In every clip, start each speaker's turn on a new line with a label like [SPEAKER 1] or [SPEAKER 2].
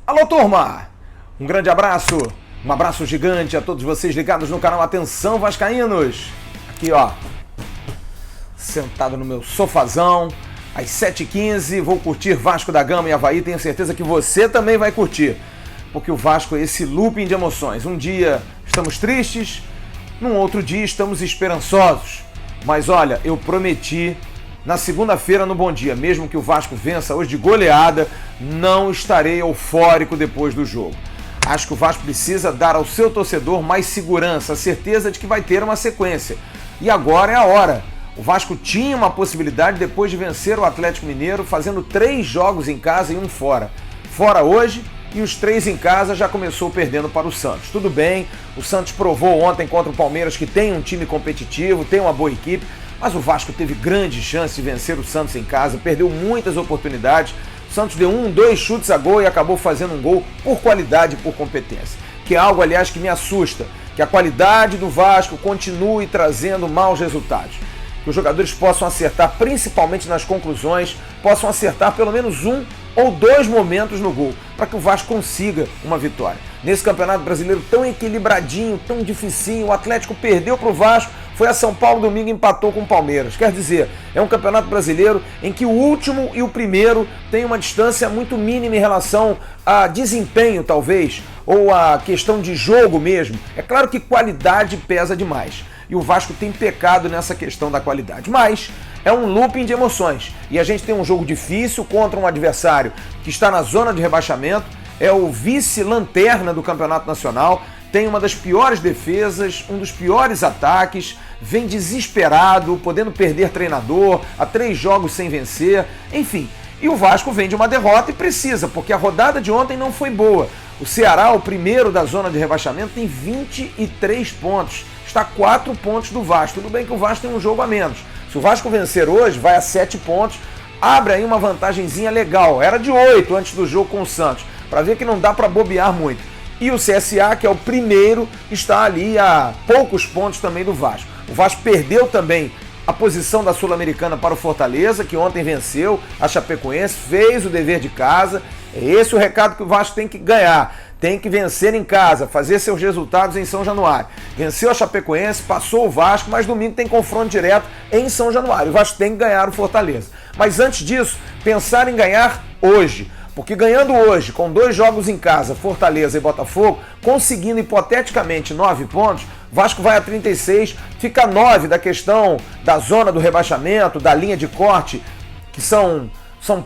[SPEAKER 1] Alô, turma! Um grande abraço, um abraço gigante a todos vocês ligados no canal Atenção Vascaínos. Aqui, ó, sentado no meu sofazão, às 7h15, vou curtir Vasco da Gama e Avaí. Tenho certeza que você também vai curtir, porque o Vasco é esse looping de emoções. Um dia estamos tristes, num outro dia estamos esperançosos. Mas olha, eu prometi na segunda-feira no Bom Dia, mesmo que o Vasco vença hoje de goleada, não estarei eufórico depois do jogo. Acho que o Vasco precisa dar ao seu torcedor mais segurança, a certeza de que vai ter uma sequência. E agora é a hora. O Vasco tinha uma possibilidade depois de vencer o Atlético Mineiro, fazendo 3 jogos em casa e 1 fora. Fora hoje, e os 3 em casa já começou perdendo para o Santos. Tudo bem, o Santos provou ontem contra o Palmeiras que tem um time competitivo, tem uma boa equipe, mas o Vasco teve grande chance de vencer o Santos em casa, perdeu muitas oportunidades. O Santos deu 2 chutes a gol e acabou fazendo um gol por qualidade e por competência. Que é algo, aliás, que me assusta, que a qualidade do Vasco continue trazendo maus resultados. Que os jogadores possam acertar, principalmente nas conclusões, possam acertar pelo menos 1 ou 2 momentos no gol, para que o Vasco consiga uma vitória. Nesse Campeonato Brasileiro tão equilibradinho, tão dificinho, o Atlético perdeu para o Vasco, foi a São Paulo domingo e empatou com o Palmeiras. Quer dizer, é um Campeonato Brasileiro em que o último e o primeiro têm uma distância muito mínima em relação a desempenho, talvez, ou a questão de jogo mesmo. É claro que qualidade pesa demais. E o Vasco tem pecado nessa questão da qualidade. Mas é um looping de emoções. E a gente tem um jogo difícil contra um adversário que está na zona de rebaixamento, é o vice-lanterna do Campeonato Nacional, tem uma das piores defesas, um dos piores ataques, vem desesperado, podendo perder treinador, há 3 jogos sem vencer, enfim. E o Vasco vem de uma derrota e precisa, porque a rodada de ontem não foi boa. O Ceará, o primeiro da zona de rebaixamento, tem 23 pontos. Está a 4 pontos do Vasco. Tudo bem que o Vasco tem um jogo a menos. Se o Vasco vencer hoje, vai a 7 pontos. Abre aí uma vantagenzinha legal. Era de 8 antes do jogo com o Santos. Para ver que não dá para bobear muito. E o CSA, que é o primeiro, está ali a poucos pontos também do Vasco. O Vasco perdeu também a posição da Sul-Americana para o Fortaleza, que ontem venceu a Chapecoense, fez o dever de casa. É esse o recado que o Vasco tem que ganhar. Tem que vencer em casa, fazer seus resultados em São Januário. Venceu a Chapecoense, passou o Vasco, mas domingo tem confronto direto em São Januário. O Vasco tem que ganhar o Fortaleza. Mas antes disso, pensar em ganhar hoje. Porque ganhando hoje, com 2 jogos em casa, Fortaleza e Botafogo, conseguindo hipoteticamente 9 pontos, Vasco vai a 36, fica 9 da questão da zona do rebaixamento, da linha de corte, que são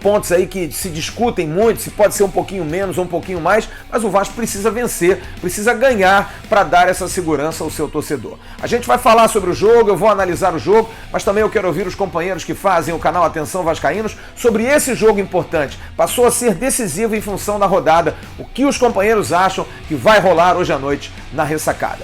[SPEAKER 1] pontos aí que se discutem muito, se pode ser um pouquinho menos ou um pouquinho mais, mas o Vasco precisa vencer, precisa ganhar para dar essa segurança ao seu torcedor. A gente vai falar sobre o jogo, eu vou analisar o jogo, mas também eu quero ouvir os companheiros que fazem o canal Atenção Vascaínos sobre esse jogo importante. Passou a ser decisivo em função da rodada. O que os companheiros acham que vai rolar hoje à noite na ressacada?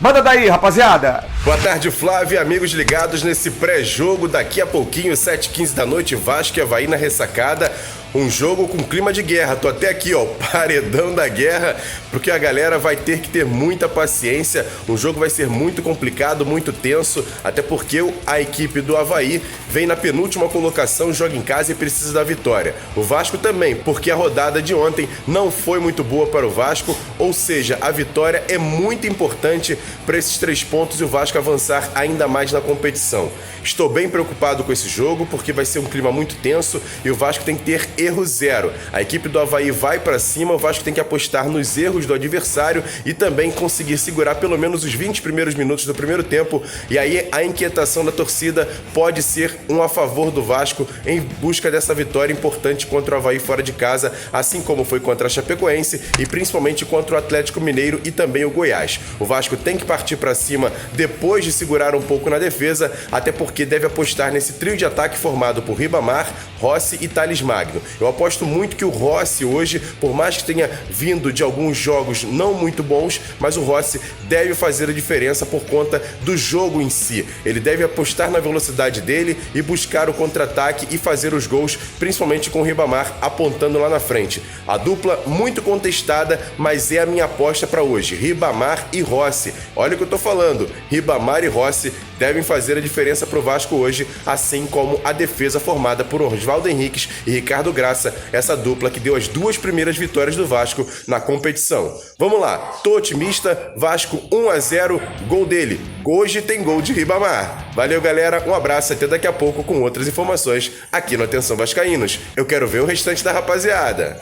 [SPEAKER 1] Manda daí, rapaziada!
[SPEAKER 2] Boa tarde, Flávio e amigos ligados nesse pré-jogo. Daqui a pouquinho, 7h15 da noite, Vasco e Avaí na ressacada. Um jogo com clima de guerra. Tô até aqui, ó, paredão da guerra, porque a galera vai ter que ter muita paciência. O jogo vai ser muito complicado, muito tenso, até porque a equipe do Avaí vem na penúltima colocação, joga em casa e precisa da vitória. O Vasco também, porque a rodada de ontem não foi muito boa para o Vasco, ou seja, a vitória é muito importante para esses 3 pontos e o Vasco avançar ainda mais na competição. Estou bem preocupado com esse jogo, porque vai ser um clima muito tenso e o Vasco tem que ter erro zero. A equipe do Avaí vai para cima, o Vasco tem que apostar nos erros do adversário e também conseguir segurar pelo menos os 20 primeiros minutos do primeiro tempo, e aí a inquietação da torcida pode ser um a favor do Vasco em busca dessa vitória importante contra o Avaí fora de casa, assim como foi contra a Chapecoense e principalmente contra o Atlético Mineiro e também o Goiás. O Vasco tem que partir para cima depois de segurar um pouco na defesa, até porque deve apostar nesse trio de ataque formado por Ribamar, Rossi e Thales Magno. Eu aposto muito que o Rossi hoje, por mais que tenha vindo de alguns jogos não muito bons, mas o Rossi deve fazer a diferença por conta do jogo em si. Ele deve apostar na velocidade dele e buscar o contra-ataque e fazer os gols, principalmente com o Ribamar apontando lá na frente. A dupla muito contestada, mas é a minha aposta para hoje, Ribamar e Rossi. Olha o que eu tô falando, Ribamar e Rossi devem fazer a diferença pro Vasco hoje, assim como a defesa formada por Oswaldo Henriques e Ricardo Graça, essa dupla que deu as 2 primeiras vitórias do Vasco na competição. Vamos lá, tô otimista, Vasco 1-0, gol dele. Hoje tem gol de Ribamar. Valeu, galera, um abraço, até daqui a pouco com outras informações aqui no Atenção Vascaínos. Eu quero ver o restante da rapaziada.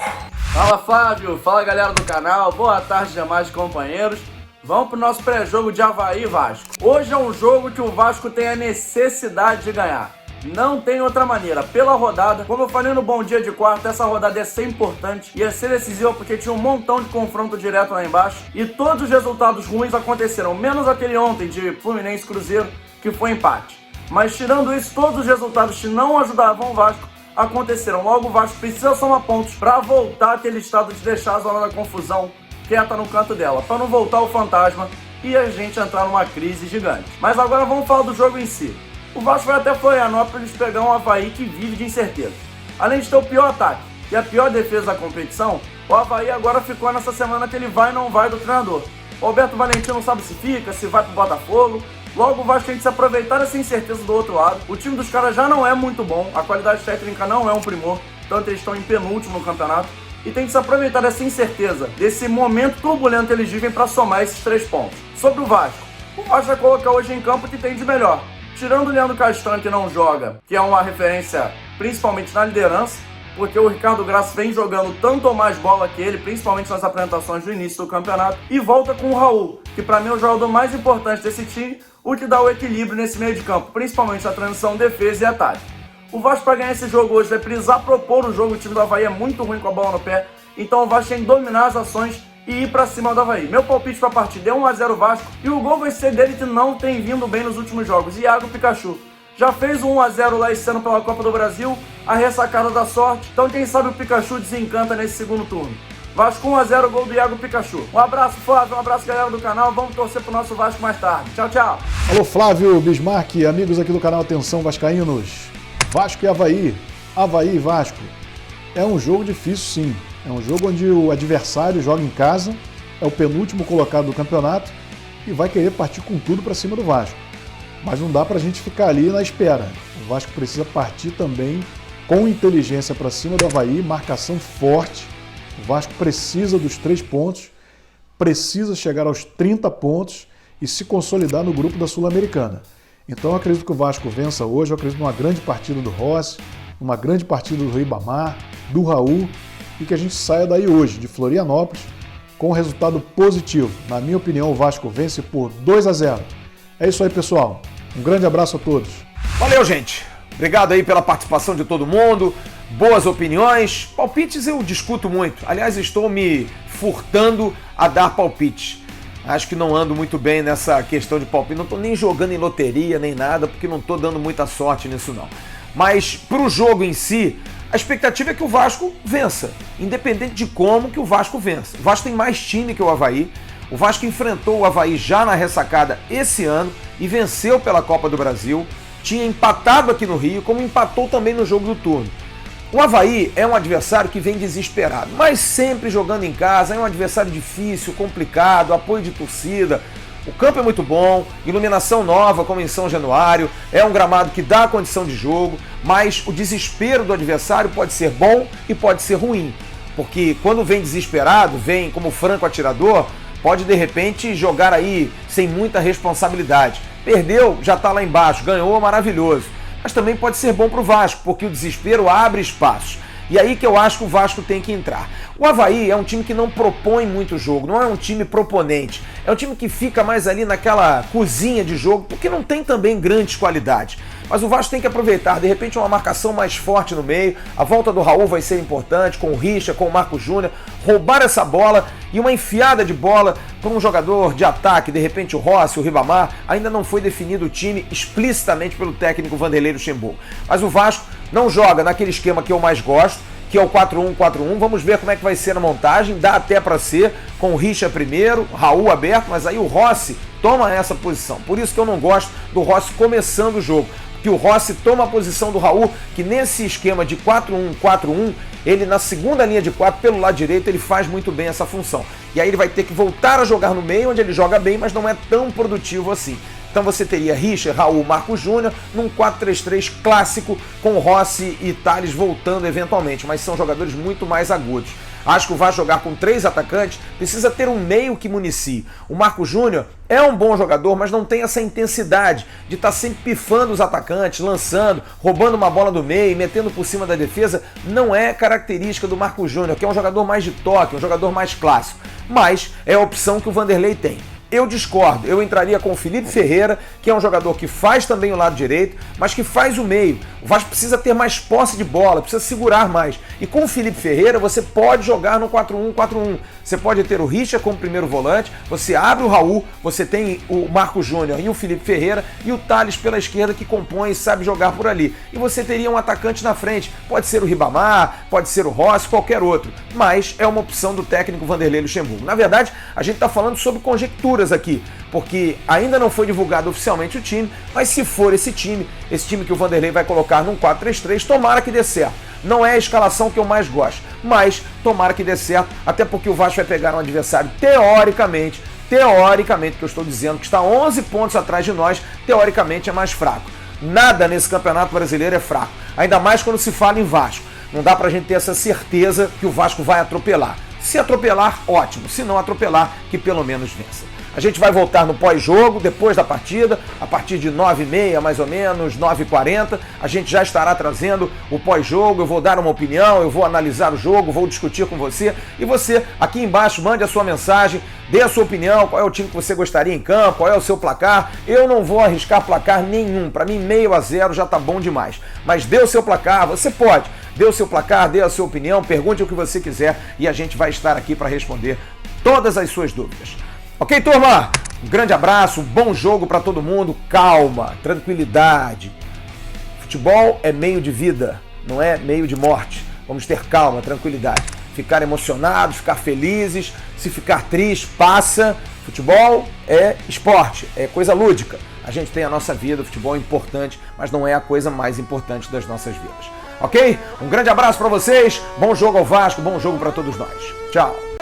[SPEAKER 3] Fala, Flávio, fala, galera do canal, boa tarde, demais companheiros. Vamos pro nosso pré-jogo de Avaí e Vasco. Hoje é um jogo que o Vasco tem a necessidade de ganhar. Não tem outra maneira. Pela rodada, como eu falei no Bom Dia de quarta, essa rodada ia ser importante, ia ser decisiva porque tinha um montão de confronto direto lá embaixo e todos os resultados ruins aconteceram, menos aquele ontem de Fluminense Cruzeiro, que foi empate. Mas tirando isso, todos os resultados que não ajudavam o Vasco aconteceram. Logo, o Vasco precisa somar pontos para voltar aquele estado de deixar a zona da confusão quieta no canto dela, para não voltar o fantasma e a gente entrar numa crise gigante. Mas agora vamos falar do jogo em si. O Vasco vai até Florianópolis pegar um Avaí que vive de incerteza. Além de ter o pior ataque e a pior defesa da competição, o Avaí agora ficou nessa semana que ele vai e não vai do treinador. O Alberto Valentim não sabe se fica, se vai pro Botafogo. Logo, o Vasco tem que se aproveitar dessa incerteza do outro lado. O time dos caras já não é muito bom, a qualidade técnica não é um primor, tanto eles estão em penúltimo no campeonato. E tem que se aproveitar dessa incerteza, desse momento turbulento que eles vivem para somar esses 3 pontos. Sobre o Vasco vai colocar hoje em campo o que tem de melhor. Tirando o Leandro Castan, que não joga, que é uma referência principalmente na liderança, porque o Ricardo Graça vem jogando tanto ou mais bola que ele, principalmente nas apresentações do início do campeonato, e volta com o Raul, que para mim é o jogador mais importante desse time, o que dá o equilíbrio nesse meio de campo, principalmente na transição defesa e ataque. O Vasco, para ganhar esse jogo hoje, vai precisar propor o jogo. O time do Avaí é muito ruim com a bola no pé, então o Vasco tem que dominar as ações e ir para cima do Avaí. Meu palpite para a partida é 1-0 Vasco, e o gol vai ser dele que não tem vindo bem nos últimos jogos, Iago Pikachu. Já fez um 1-0 lá esse ano pela Copa do Brasil, a ressacada da sorte, então quem sabe o Pikachu desencanta nesse segundo turno. Vasco 1-0, gol do Iago Pikachu. Um abraço, Flávio, um abraço, galera do canal, vamos torcer pro nosso Vasco mais tarde. Tchau, tchau.
[SPEAKER 4] Alô, Flávio, Bismarck, amigos aqui do canal Atenção Vascaínos. Vasco e Avaí, Avaí e Vasco. É um jogo difícil, sim. É um jogo onde o adversário joga em casa, é o penúltimo colocado do campeonato e vai querer partir com tudo para cima do Vasco. Mas não dá para a gente ficar ali na espera. O Vasco precisa partir também com inteligência para cima do Avaí, marcação forte. O Vasco precisa dos 3 pontos, precisa chegar aos 30 pontos e se consolidar no grupo da Sul-Americana. Então eu acredito que o Vasco vença hoje, eu acredito numa grande partida do Rossi, uma grande partida do Ribamar, do Raul, e que a gente saia daí hoje, de Florianópolis, com um resultado positivo. Na minha opinião, o Vasco vence por 2-0. É isso aí, pessoal. Um grande abraço a todos.
[SPEAKER 1] Valeu, gente. Obrigado aí pela participação de todo mundo. Boas opiniões. Palpites eu discuto muito. Aliás, estou me furtando a dar palpites. Acho que não ando muito bem nessa questão de palpite. Não estou nem jogando em loteria, nem nada, porque não estou dando muita sorte nisso, não. Mas para o jogo em si, a expectativa é que o Vasco vença. Independente de como que o Vasco vença. O Vasco tem mais time que o Avaí. O Vasco enfrentou o Avaí já na ressacada esse ano e venceu pela Copa do Brasil. Tinha empatado aqui no Rio, como empatou também no jogo do turno. O Avaí é um adversário que vem desesperado, mas sempre jogando em casa, é um adversário difícil, complicado, apoio de torcida. O campo é muito bom, iluminação nova como em São Januário, é um gramado que dá condição de jogo, mas o desespero do adversário pode ser bom e pode ser ruim, porque quando vem desesperado, vem como franco atirador, pode de repente jogar aí sem muita responsabilidade. Perdeu, já está lá embaixo, ganhou, maravilhoso. Mas também pode ser bom para o Vasco, porque o desespero abre espaços. E aí que eu acho que o Vasco tem que entrar. O Avaí é um time que não propõe muito jogo, não é um time proponente. É um time que fica mais ali naquela cozinha de jogo, porque não tem também grandes qualidades. Mas o Vasco tem que aproveitar, de repente, uma marcação mais forte no meio. A volta do Raul vai ser importante, com o Richa, com o Marco Júnior. Roubar essa bola e uma enfiada de bola para um jogador de ataque, de repente o Rossi, o Ribamar. Ainda não foi definido o time explicitamente pelo técnico Vanderlei Luxemburgo. Mas o Vasco não joga naquele esquema que eu mais gosto, que é o 4-1-4-1. Vamos ver como é que vai ser a montagem. Dá até para ser com o Richa primeiro, Raul aberto, mas aí o Rossi toma essa posição. Por isso que eu não gosto do Rossi começando o jogo. que o Rossi toma a posição do Raul, que nesse esquema de 4-1-4-1, ele na segunda linha de 4, pelo lado direito, ele faz muito bem essa função. E aí ele vai ter que voltar a jogar no meio, onde ele joga bem, mas não é tão produtivo assim. Então você teria Richard, Raul, Marcos Júnior num 4-3-3 clássico, com Rossi e Thales voltando eventualmente, mas são jogadores muito mais agudos. Acho que o Vasco jogar com 3 atacantes precisa ter um meio que municie. O Marcos Júnior é um bom jogador, mas não tem essa intensidade de estar sempre pifando os atacantes, lançando, roubando uma bola do meio, metendo por cima da defesa. Não é característica do Marcos Júnior, que é um jogador mais de toque, um jogador mais clássico. Mas é a opção que o Vanderlei tem. Eu discordo, eu entraria com o Felipe Ferreira, que é um jogador que faz também o lado direito, mas que faz o meio. O Vasco precisa ter mais posse de bola, precisa segurar mais. E com o Felipe Ferreira você pode jogar no 4-1-4-1. Você pode ter o Richard como primeiro volante, você abre o Raul, você tem o Marcos Júnior e o Felipe Ferreira e o Thales pela esquerda que compõe e sabe jogar por ali. E você teria um atacante na frente, pode ser o Ribamar, pode ser o Rossi, qualquer outro. Mas é uma opção do técnico Vanderlei Luxemburgo. Na verdade, a gente está falando sobre conjecturas aqui, porque ainda não foi divulgado oficialmente o time, mas se for esse time que o Vanderlei vai colocar num 4-3-3, tomara que dê certo. Não é a escalação que eu mais gosto, mas tomara que dê certo, até porque o Vasco vai pegar um adversário teoricamente, que eu estou dizendo que está 11 pontos atrás de nós, teoricamente é mais fraco. Nada nesse Campeonato Brasileiro é fraco, ainda mais quando se fala em Vasco. Não dá pra gente ter essa certeza que o Vasco vai atropelar. Se atropelar, ótimo. Se não atropelar, que pelo menos vença. A gente vai voltar no pós-jogo, depois da partida, a partir de 9h30, mais ou menos, 9h40. A gente já estará trazendo o pós-jogo, eu vou dar uma opinião, eu vou analisar o jogo, vou discutir com você. E você, aqui embaixo, mande a sua mensagem, dê a sua opinião, qual é o time que você gostaria em campo, qual é o seu placar. Eu não vou arriscar placar nenhum, para mim 0-0 já tá bom demais. Mas dê o seu placar, você pode. Dê o seu placar, dê a sua opinião, pergunte o que você quiser e a gente vai estar aqui para responder todas as suas dúvidas. Ok, turma? Um grande abraço, um bom jogo para todo mundo, calma, tranquilidade. Futebol é meio de vida, não é meio de morte. Vamos ter calma, tranquilidade. Ficar emocionados, ficar felizes, se ficar triste, passa. Futebol é esporte, é coisa lúdica. A gente tem a nossa vida, o futebol é importante, mas não é a coisa mais importante das nossas vidas. Ok? Um grande abraço para vocês, bom jogo ao Vasco, bom jogo para todos nós. Tchau!